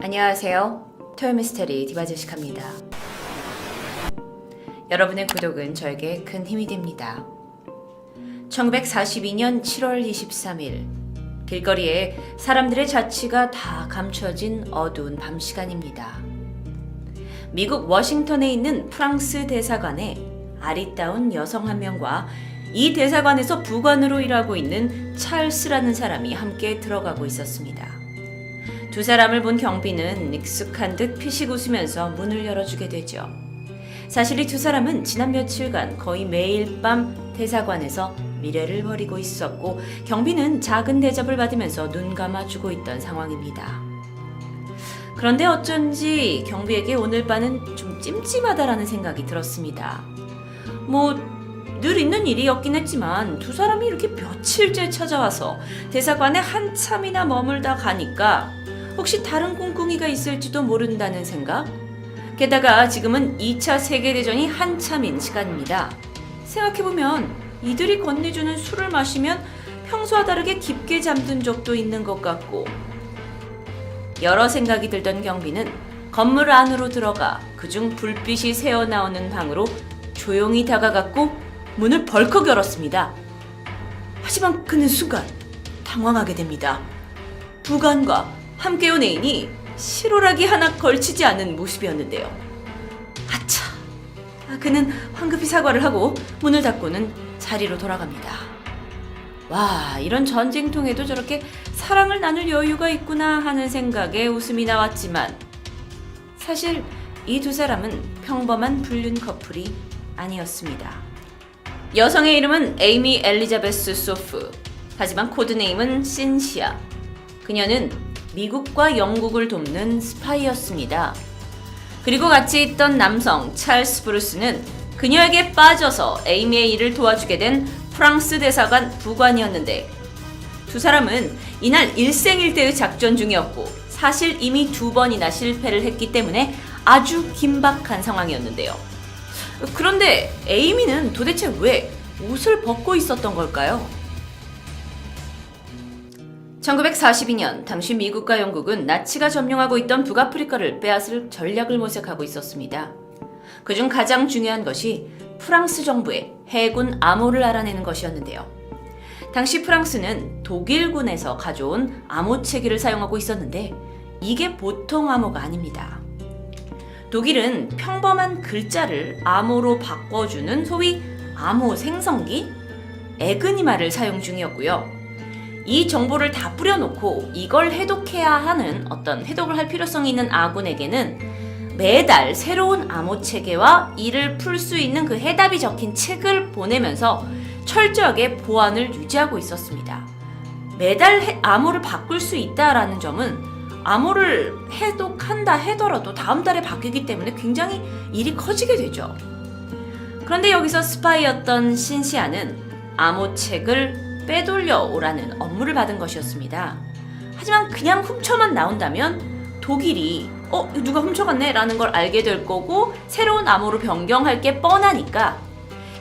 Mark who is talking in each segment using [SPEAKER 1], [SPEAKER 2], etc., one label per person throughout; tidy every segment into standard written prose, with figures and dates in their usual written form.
[SPEAKER 1] 안녕하세요. 토요미스테리 디바제시카입니다. 여러분의 구독은 저에게 큰 힘이 됩니다. 1942년 7월 23일 길거리에 사람들의 자취가 다 감춰진 어두운 밤 시간입니다. 미국 워싱턴에 있는 프랑스 대사관에 아리따운 여성 한 명과 이 대사관에서 부관으로 일하고 있는 찰스라는 사람이 함께 들어가고 있었습니다. 두 사람을 본 경비는 익숙한 듯 피식 웃으면서 문을 열어주게 되죠. 사실 이 두 사람은 지난 며칠간 거의 매일 밤 대사관에서 미래를 벌이고 있었고 경비는 작은 대접을 받으면서 눈 감아주고 있던 상황입니다. 그런데 어쩐지 경비에게 오늘 밤은 좀 찜찜하다라는 생각이 들었습니다. 늘 있는 일이었긴 했지만 두 사람이 이렇게 며칠째 찾아와서 대사관에 한참이나 머물다 가니까 혹시 다른 꿍꿍이가 있을지도 모른다는 생각? 게다가 지금은 2차 세계대전이 한참인 시간입니다. 생각해보면 이들이 건네주는 술을 마시면 평소와 다르게 깊게 잠든 적도 있는 것 같고 여러 생각이 들던 경비는 건물 안으로 들어가 그중 불빛이 새어나오는 방으로 조용히 다가갔고 문을 벌컥 열었습니다. 하지만 그는 순간 당황하게 됩니다. 부관과 함께 온 애인이 실오라기 하나 걸치지 않은 모습이었는데요. 아차! 그는 황급히 사과를 하고 문을 닫고는 자리로 돌아갑니다. 와, 이런 전쟁통에도 저렇게 사랑을 나눌 여유가 있구나 하는 생각에 웃음이 나왔지만 사실 이 두 사람은 평범한 불륜 커플이 아니었습니다. 여성의 이름은 에이미 엘리자베스 소프, 하지만 코드네임은 신시아. 그녀는 미국과 영국을 돕는 스파이였습니다. 그리고 같이 있던 남성 찰스 브루스는 그녀에게 빠져서 에이미의 일을 도와주게 된 프랑스 대사관 부관이었는데 두 사람은 이날 일생일대의 작전 중이었고 사실 이미 2번이나 실패를 했기 때문에 아주 긴박한 상황이었는데요. 그런데 에이미는 도대체 왜 옷을 벗고 있었던 걸까요? 1942년 당시 미국과 영국은 나치가 점령하고 있던 북아프리카를 빼앗을 전략을 모색하고 있었습니다. 그중 가장 중요한 것이 프랑스 정부의 해군 암호를 알아내는 것이었는데요. 당시 프랑스는 독일군에서 가져온 암호 체계를 사용하고 있었는데 이게 보통 암호가 아닙니다. 독일은 평범한 글자를 암호로 바꿔주는 소위 암호 생성기 에그니마를 사용 중이었고요. 이 정보를 다 뿌려놓고 이걸 해독해야 하는 어떤 해독을 할 필요성이 있는 아군에게는 매달 새로운 암호 체계와 이를 풀 수 있는 그 해답이 적힌 책을 보내면서 철저하게 보안을 유지하고 있었습니다. 매달 암호를 바꿀 수 있다라는 점은 암호를 해독한다 하더라도 다음 달에 바뀌기 때문에 굉장히 일이 커지게 되죠. 그런데 여기서 스파이였던 신시아는 암호 책을 빼돌려 오라는 업무를 받은 것이었습니다. 하지만 그냥 훔쳐만 나온다면 독일이 누가 훔쳐갔네 라는 걸 알게 될 거고 새로운 암호로 변경할 게 뻔하니까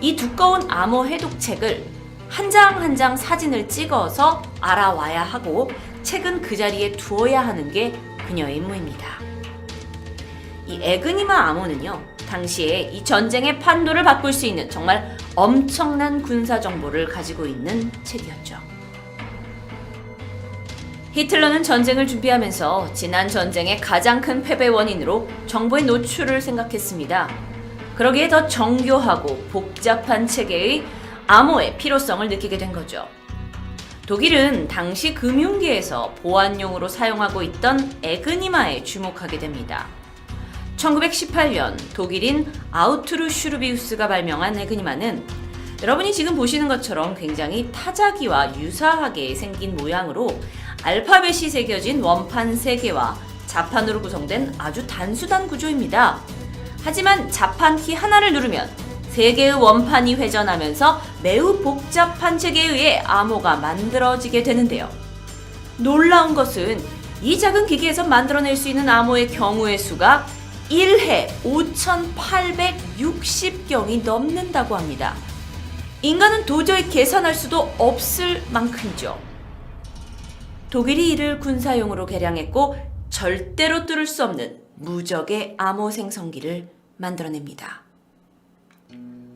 [SPEAKER 1] 이 두꺼운 암호 해독책을 한 장 한 장 사진을 찍어서 알아와야 하고 책은 그 자리에 두어야 하는 게 그녀의 임무입니다. 이 에그니마 암호는요, 당시에 이 전쟁의 판도를 바꿀 수 있는 정말 엄청난 군사 정보를 가지고 있는 책이었죠. 히틀러는 전쟁을 준비하면서 지난 전쟁의 가장 큰 패배 원인으로 정보의 노출을 생각했습니다. 그러기에 더 정교하고 복잡한 체계의 암호의 필요성을 느끼게 된 거죠. 독일은 당시 금융계에서 보안용으로 사용하고 있던 에그니마에 주목하게 됩니다. 1918년 독일인 아우트루슈르비우스가 발명한 에그니마는 여러분이 지금 보시는 것처럼 굉장히 타자기와 유사하게 생긴 모양으로 알파벳이 새겨진 원판 3개와 자판으로 구성된 아주 단순한 구조입니다. 하지만 자판 키 하나를 누르면 3개의 원판이 회전하면서 매우 복잡한 책에 의해 암호가 만들어지게 되는데요. 놀라운 것은 이 작은 기기에서 만들어낼 수 있는 암호의 경우의 수가 1해 5,860경이 넘는다고 합니다. 인간은 도저히 계산할 수도 없을 만큼이죠. 독일이 이를 군사용으로 개량했고 절대로 뚫을 수 없는 무적의 암호 생성기를 만들어냅니다.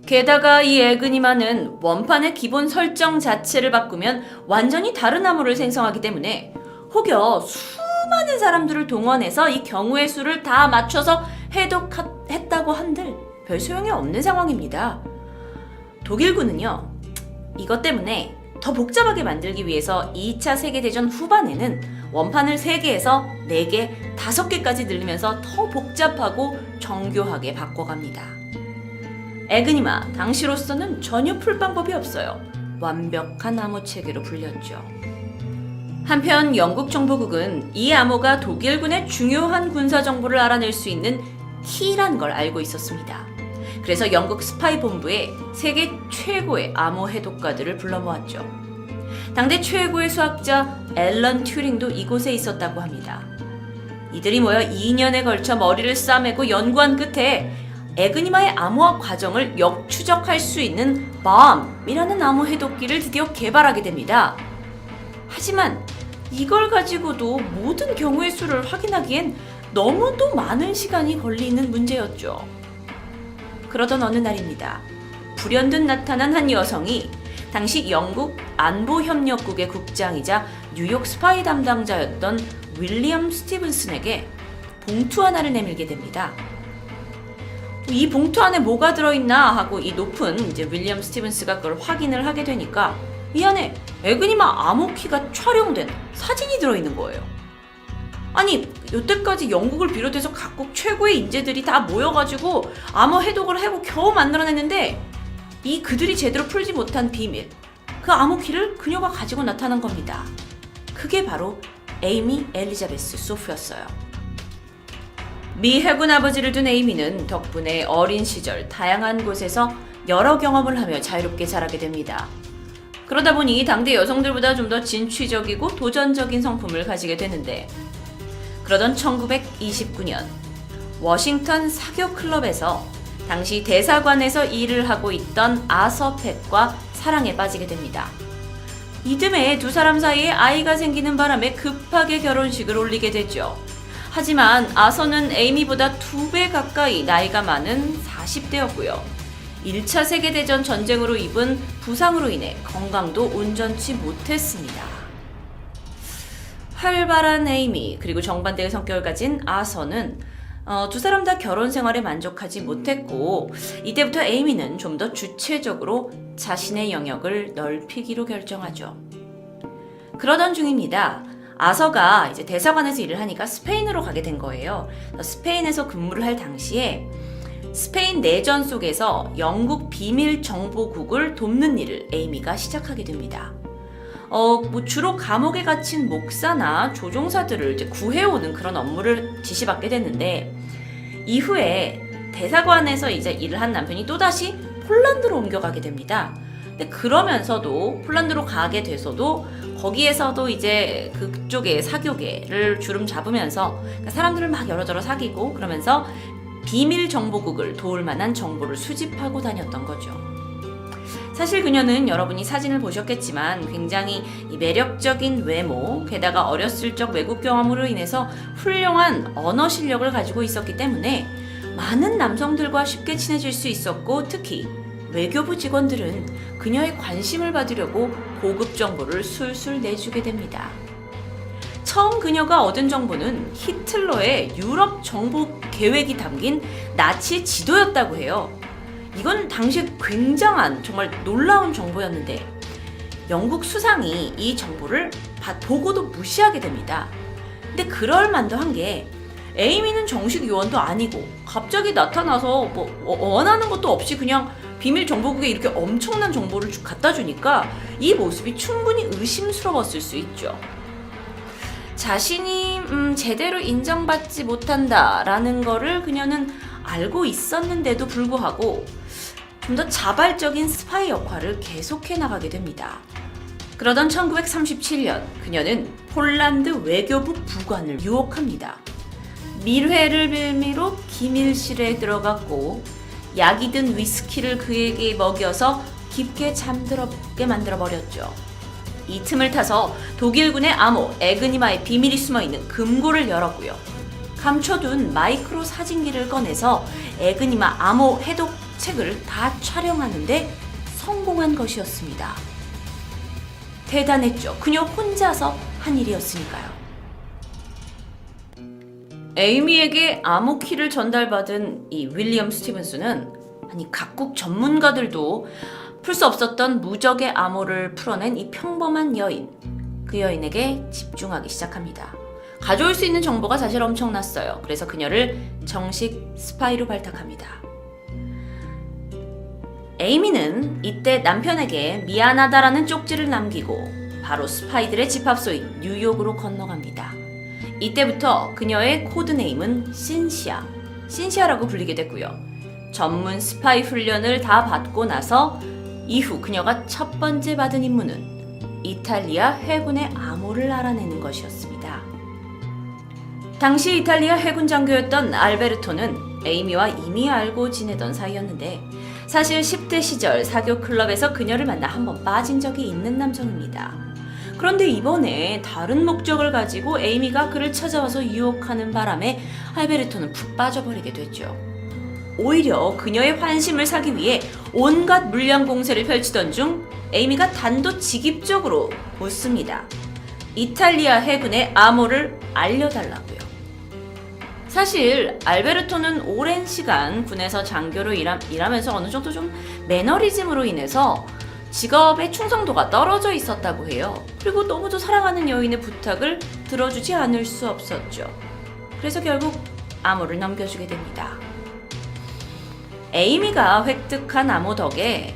[SPEAKER 1] 게다가 이 에그니마는 원판의 기본 설정 자체를 바꾸면 완전히 다른 암호를 생성하기 때문에 혹여 수많은 사람들을 동원해서 이 경우의 수를 다 맞춰서 해독했다고 한들 별 소용이 없는 상황입니다. 독일군은요, 이것 때문에 더 복잡하게 만들기 위해서 2차 세계대전 후반에는 원판을 3개에서 4개, 5개까지 늘리면서 더 복잡하고 정교하게 바꿔갑니다. 에그니마, 당시로서는 전혀 풀 방법이 없어요. 완벽한 암호 체계로 불렸죠. 한편 영국 정보국은 이 암호가 독일군의 중요한 군사 정보를 알아낼 수 있는 키란 걸 알고 있었습니다. 그래서 영국 스파이 본부에 세계 최고의 암호 해독가들을 불러 모았죠. 당대 최고의 수학자 앨런 튜링도 이곳에 있었다고 합니다. 이들이 모여 2년에 걸쳐 머리를 싸매고 연구한 끝에 에그니마의 암호학 과정을 역추적할 수 있는 BOMB이라는 암호 해독기를 드디어 개발하게 됩니다. 하지만 이걸 가지고도 모든 경우의 수를 확인하기엔 너무도 많은 시간이 걸리는 문제였죠. 그러던 어느 날입니다. 불현듯 나타난 한 여성이 당시 영국 안보협력국의 국장이자 뉴욕 스파이 담당자였던 윌리엄 스티븐슨에게 봉투 하나를 내밀게 됩니다. 이 봉투 안에 뭐가 들어있나 하고 이 높은 윌리엄 스티븐스가 그걸 확인을 하게 되니까 이 안에 에그니마 암호키가 촬영된 사진이 들어있는 거예요. 아니, 여태까지 영국을 비롯해서 각국 최고의 인재들이 다 모여가지고 암호 해독을 하고 겨우 만들어냈는데 이 그들이 제대로 풀지 못한 비밀, 그 암호키를 그녀가 가지고 나타난 겁니다. 그게 바로 에이미 엘리자베스 소프였어요. 미 해군 아버지를 둔 에이미는 덕분에 어린 시절 다양한 곳에서 여러 경험을 하며 자유롭게 자라게 됩니다. 그러다 보니 당대 여성들보다 좀 더 진취적이고 도전적인 성품을 가지게 되는데, 그러던 1929년 워싱턴 사교 클럽에서 당시 대사관에서 일을 하고 있던 아서 팻과 사랑에 빠지게 됩니다. 이듬해 두 사람 사이에 아이가 생기는 바람에 급하게 결혼식을 올리게 되죠. 하지만 아서는 에이미보다 2배 가까이 나이가 많은 40대였고요. 1차 세계대전 전쟁으로 입은 부상으로 인해 건강도 온전치 못했습니다. 활발한 에이미 그리고 정반대의 성격을 가진 아서는 두 사람 다 결혼 생활에 만족하지 못했고, 이때부터 에이미는 좀 더 주체적으로 자신의 영역을 넓히기로 결정하죠. 그러던 중입니다. 아서가 이제 대사관에서 일을 하니까 스페인으로 가게 된 거예요. 스페인에서 근무를 할 당시에 스페인 내전 속에서 영국 비밀 정보국을 돕는 일을 에이미가 시작하게 됩니다. 주로 감옥에 갇힌 목사나 조종사들을 이제 구해오는 그런 업무를 지시받게 됐는데, 이후에 대사관에서 이제 일을 한 남편이 또다시 폴란드로 옮겨가게 됩니다. 근데 그러면서도 폴란드로 가게 돼서도 거기에서도 이제 그쪽의 사교계를 주름 잡으면서 사람들을 막 여러저러 사귀고 그러면서 비밀 정보국을 도울 만한 정보를 수집하고 다녔던 거죠. 사실 그녀는 여러분이 사진을 보셨겠지만 굉장히 매력적인 외모, 게다가 어렸을 적 외국 경험으로 인해서 훌륭한 언어 실력을 가지고 있었기 때문에 많은 남성들과 쉽게 친해질 수 있었고, 특히 외교부 직원들은 그녀의 관심을 받으려고 고급 정보를 술술 내주게 됩니다. 처음 그녀가 얻은 정보는 히틀러의 유럽 정보 계획이 담긴 나치 지도였다고 해요. 이건 당시에 굉장한 정말 놀라운 정보였는데 영국 수상이 이 정보를 보고도 무시하게 됩니다. 근데 그럴 만도 한 게 에이미는 정식 요원도 아니고 갑자기 나타나서 원하는 것도 없이 그냥 비밀 정보국에 이렇게 엄청난 정보를 갖다 주니까 이 모습이 충분히 의심스러웠을 수 있죠. 자신이 제대로 인정받지 못한다라는 거를 그녀는 알고 있었는데도 불구하고 좀 더 자발적인 스파이 역할을 계속해 나가게 됩니다. 그러던 1937년 그녀는 폴란드 외교부 부관을 유혹합니다. 밀회를 빌미로 기밀실에 들어갔고 약이 든 위스키를 그에게 먹여서 깊게 잠들게 만들어버렸죠. 이 틈을 타서 독일군의 암호 에그니마의 비밀이 숨어있는 금고를 열었고요. 감춰둔 마이크로 사진기를 꺼내서 에그니마 암호 해독책을 다 촬영하는데 성공한 것이었습니다. 대단했죠. 그녀 혼자서 한 일이었으니까요. 에이미에게 암호 키를 전달받은 이 윌리엄 스티븐스는 각국 전문가들도 풀 수 없었던 무적의 암호를 풀어낸 이 평범한 여인, 그 여인에게 집중하기 시작합니다. 가져올 수 있는 정보가 사실 엄청났어요. 그래서 그녀를 정식 스파이로 발탁합니다. 에이미는 이때 남편에게 미안하다라는 쪽지를 남기고 바로 스파이들의 집합소인 뉴욕으로 건너갑니다. 이때부터 그녀의 코드네임은 신시아라고 불리게 됐고요. 전문 스파이 훈련을 다 받고 나서 이후 그녀가 첫 번째 받은 임무는 이탈리아 해군의 암호를 알아내는 것이었습니다. 당시 이탈리아 해군 장교였던 알베르토는 에이미와 이미 알고 지내던 사이였는데 사실 10대 시절 사교 클럽에서 그녀를 만나 한번 빠진 적이 있는 남성입니다. 그런데 이번에 다른 목적을 가지고 에이미가 그를 찾아와서 유혹하는 바람에 알베르토는 푹 빠져버리게 됐죠. 오히려 그녀의 환심을 사기 위해 온갖 물량 공세를 펼치던 중 에이미가 단도직입적으로 묻습니다. 이탈리아 해군의 암호를 알려달라고요. 사실 알베르토는 오랜 시간 군에서 장교로 일하면서 어느 정도 좀 매너리즘으로 인해서 직업의 충성도가 떨어져 있었다고 해요. 그리고 너무도 사랑하는 여인의 부탁을 들어주지 않을 수 없었죠. 그래서 결국 암호를 넘겨주게 됩니다. 에이미가 획득한 암호 덕에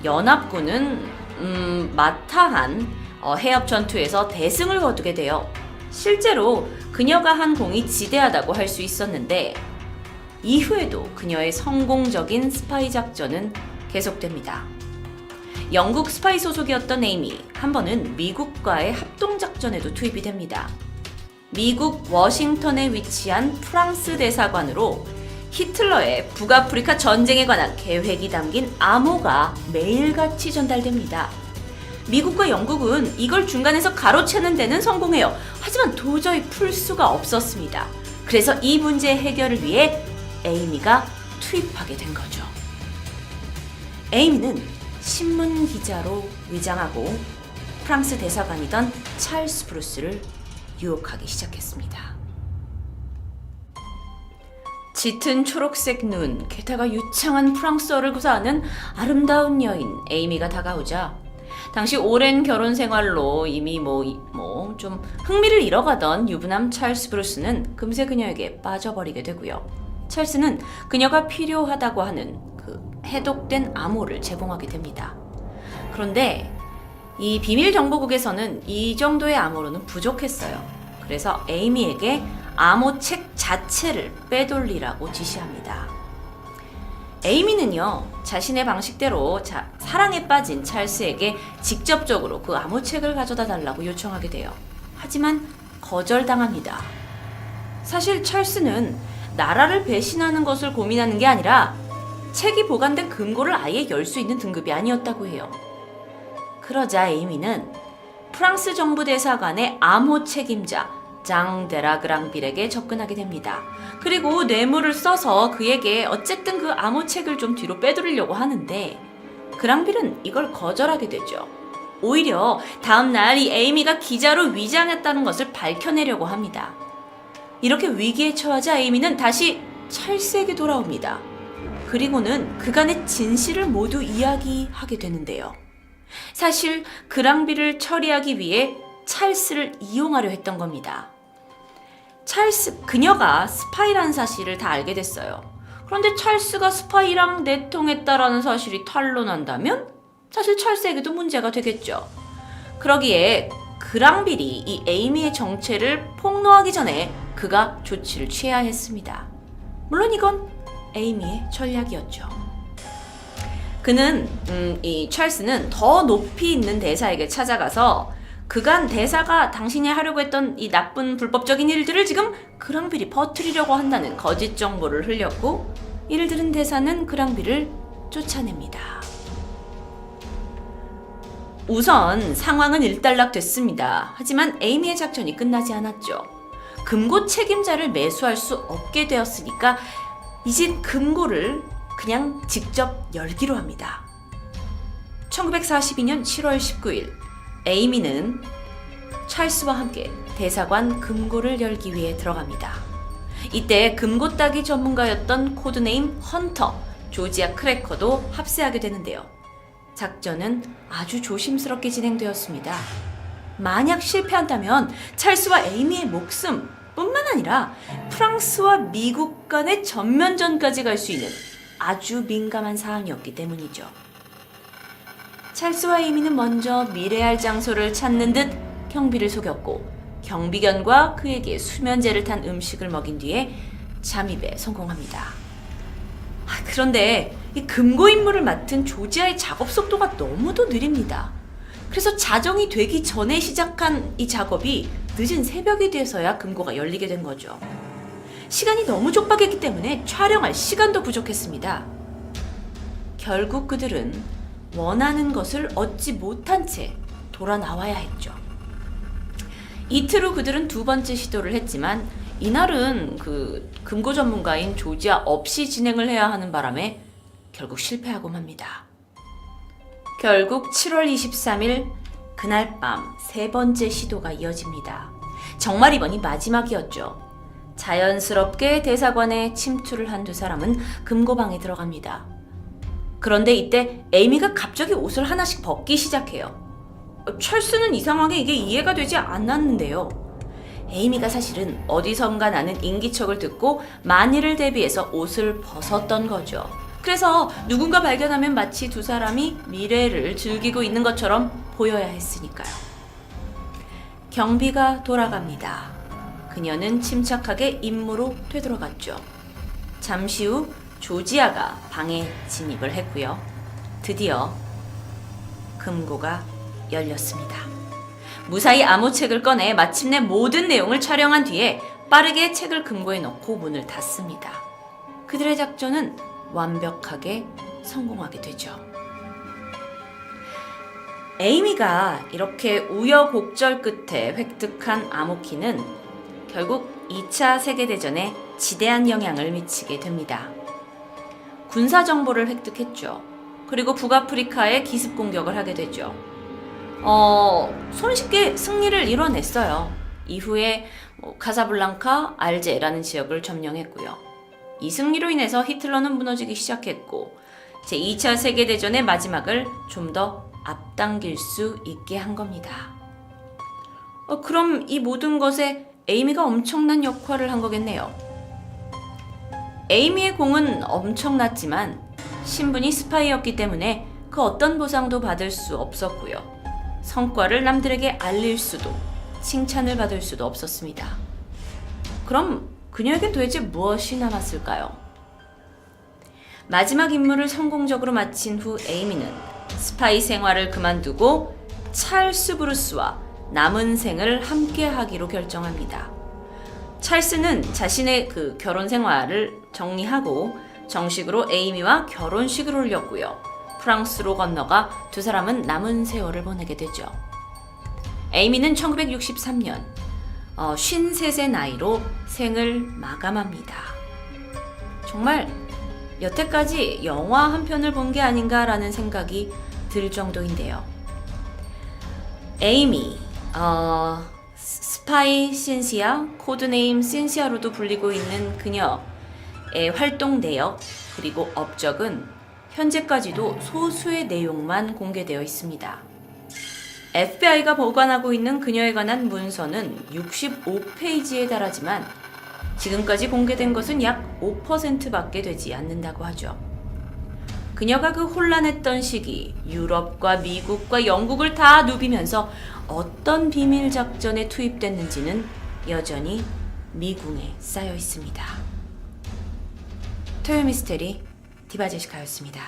[SPEAKER 1] 연합군은 마타한 해협 전투에서 대승을 거두게 돼요. 실제로 그녀가 한 공이 지대하다고 할 수 있었는데 이후에도 그녀의 성공적인 스파이 작전은 계속됩니다. 영국 스파이 소속이었던 에이미, 한 번은 미국과의 합동작전에도 투입이 됩니다. 미국 워싱턴에 위치한 프랑스 대사관으로 히틀러의 북아프리카 전쟁에 관한 계획이 담긴 암호가 매일같이 전달됩니다. 미국과 영국은 이걸 중간에서 가로채는 데는 성공해요. 하지만 도저히 풀 수가 없었습니다. 그래서 이 문제 해결을 위해 에이미가 투입하게 된 거죠. 에이미는 신문 기자로 위장하고 프랑스 대사관이던 찰스 브루스를 유혹하기 시작했습니다. 짙은 초록색 눈, 게다가 유창한 프랑스어를 구사하는 아름다운 여인 에이미가 다가오자 당시 오랜 결혼 생활로 이미 좀 흥미를 잃어가던 유부남 찰스 브루스는 금세 그녀에게 빠져버리게 되고요. 찰스는 그녀가 필요하다고 하는 그 해독된 암호를 제공하게 됩니다. 그런데 이 비밀 정보국에서는 이 정도의 암호로는 부족했어요. 그래서 에이미에게 암호책 자체를 빼돌리라고 지시합니다. 에이미는요, 자신의 방식대로 사랑에 빠진 찰스에게 직접적으로 그 암호책을 가져다 달라고 요청하게 돼요. 하지만 거절당합니다. 사실 찰스는 나라를 배신하는 것을 고민하는 게 아니라 책이 보관된 금고를 아예 열 수 있는 등급이 아니었다고 해요. 그러자 에이미는 프랑스 정부 대사관의 암호 책임자 장 데라그랑빌에게 접근하게 됩니다. 그리고 뇌물을 써서 그에게 어쨌든 그 암호책을 좀 뒤로 빼돌리려고 하는데 그랑빌은 이걸 거절하게 되죠. 오히려 다음날 이 에이미가 기자로 위장했다는 것을 밝혀내려고 합니다. 이렇게 위기에 처하자 에이미는 다시 찰스에게 돌아옵니다. 그리고는 그간의 진실을 모두 이야기하게 되는데요. 사실 그랑빌을 처리하기 위해 찰스를 이용하려 했던 겁니다. 그녀가 스파이라는 사실을 다 알게 됐어요. 그런데 찰스가 스파이랑 내통했다라는 사실이 탄로난다면 사실 찰스에게도 문제가 되겠죠. 그러기에 그랑빌이 이 에이미의 정체를 폭로하기 전에 그가 조치를 취해야 했습니다. 물론 이건 에이미의 전략이었죠. 이 찰스는 더 높이 있는 대사에게 찾아가서 그간 대사가 당신이 하려고 했던 이 나쁜 불법적인 일들을 지금 그랑빌이 퍼뜨리려고 한다는 거짓 정보를 흘렸고, 이를 들은 대사는 그랑빌을 쫓아냅니다. 우선 상황은 일단락됐습니다. 하지만 에이미의 작전이 끝나지 않았죠. 금고 책임자를 매수할 수 없게 되었으니까 이젠 금고를 그냥 직접 열기로 합니다. 1942년 7월 19일 에이미는 찰스와 함께 대사관 금고를 열기 위해 들어갑니다. 이때 금고 따기 전문가였던 코드네임 헌터, 조지아 크래커도 합세하게 되는데요. 작전은 아주 조심스럽게 진행되었습니다. 만약 실패한다면 찰스와 에이미의 목숨 뿐만 아니라 프랑스와 미국 간의 전면전까지 갈 수 있는 아주 민감한 사안이었기 때문이죠. 찰스와 에이미는 먼저 미래할 장소를 찾는 듯 경비를 속였고 경비견과 그에게 수면제를 탄 음식을 먹인 뒤에 잠입에 성공합니다. 그런데 이 금고 임무를 맡은 조지아의 작업 속도가 너무도 느립니다. 그래서 자정이 되기 전에 시작한 이 작업이 늦은 새벽이 돼서야 금고가 열리게 된 거죠. 시간이 너무 촉박했기 때문에 촬영할 시간도 부족했습니다. 결국 그들은 원하는 것을 얻지 못한 채 돌아 나와야 했죠. 이틀 후 그들은 두 번째 시도를 했지만 이날은 그 금고 전문가인 조지아 없이 진행을 해야 하는 바람에 결국 실패하고 맙니다. 결국 7월 23일 그날 밤 세 번째 시도가 이어집니다. 정말 이번이 마지막이었죠. 자연스럽게 대사관에 침투를 한 두 사람은 금고방에 들어갑니다. 그런데 이때 에이미가 갑자기 옷을 하나씩 벗기 시작해요. 찰스는 이 상황에 이게 이해가 되지 않았는데요. 에이미가 사실은 어디선가 나는 인기척을 듣고 만일을 대비해서 옷을 벗었던 거죠. 그래서 누군가 발견하면 마치 두 사람이 미래를 즐기고 있는 것처럼 보여야 했으니까요. 경비가 돌아갑니다. 그녀는 침착하게 임무로 되돌아갔죠. 잠시 후 조지아가 방에 진입을 했고요. 드디어 금고가 열렸습니다. 무사히 암호책을 꺼내 마침내 모든 내용을 촬영한 뒤에 빠르게 책을 금고에 넣고 문을 닫습니다. 그들의 작전은 완벽하게 성공하게 되죠. 에이미가 이렇게 우여곡절 끝에 획득한 암호키는 결국 2차 세계대전에 지대한 영향을 미치게 됩니다. 군사 정보를 획득했죠. 그리고 북아프리카에 기습 공격을 하게 되죠. 손쉽게 승리를 이뤄냈어요. 이후에 카사블랑카, 알제라는 지역을 점령했고요. 이 승리로 인해서 히틀러는 무너지기 시작했고 제2차 세계대전의 마지막을 좀 더 앞당길 수 있게 한 겁니다. 그럼 이 모든 것에 에이미가 엄청난 역할을 한 거겠네요. 에이미의 공은 엄청났지만 신분이 스파이였기 때문에 그 어떤 보상도 받을 수 없었고요. 성과를 남들에게 알릴 수도 칭찬을 받을 수도 없었습니다. 그럼 그녀에겐 도대체 무엇이 남았을까요? 마지막 임무를 성공적으로 마친 후 에이미는 스파이 생활을 그만두고 찰스 브루스와 남은 생을 함께 하기로 결정합니다. 찰스는 자신의 그 결혼 생활을 정리하고 정식으로 에이미와 결혼식을 올렸고요. 프랑스로 건너가 두 사람은 남은 세월을 보내게 되죠. 에이미는 1963년 53세 나이로 생을 마감합니다. 정말 여태까지 영화 한 편을 본 게 아닌가라는 생각이 들 정도인데요. 에이미, 스파이 신시아, 코드네임 신시아로도 불리고 있는 그녀의 활동 내역 그리고 업적은 현재까지도 소수의 내용만 공개되어 있습니다. FBI가 보관하고 있는 그녀에 관한 문서는 65페이지에 달하지만 지금까지 공개된 것은 약 5%밖에 되지 않는다고 하죠. 그녀가 그 혼란했던 시기 유럽과 미국과 영국을 다 누비면서 어떤 비밀 작전에 투입됐는지는 여전히 미궁에 쌓여 있습니다. 토요 미스테리 디바제시카였습니다.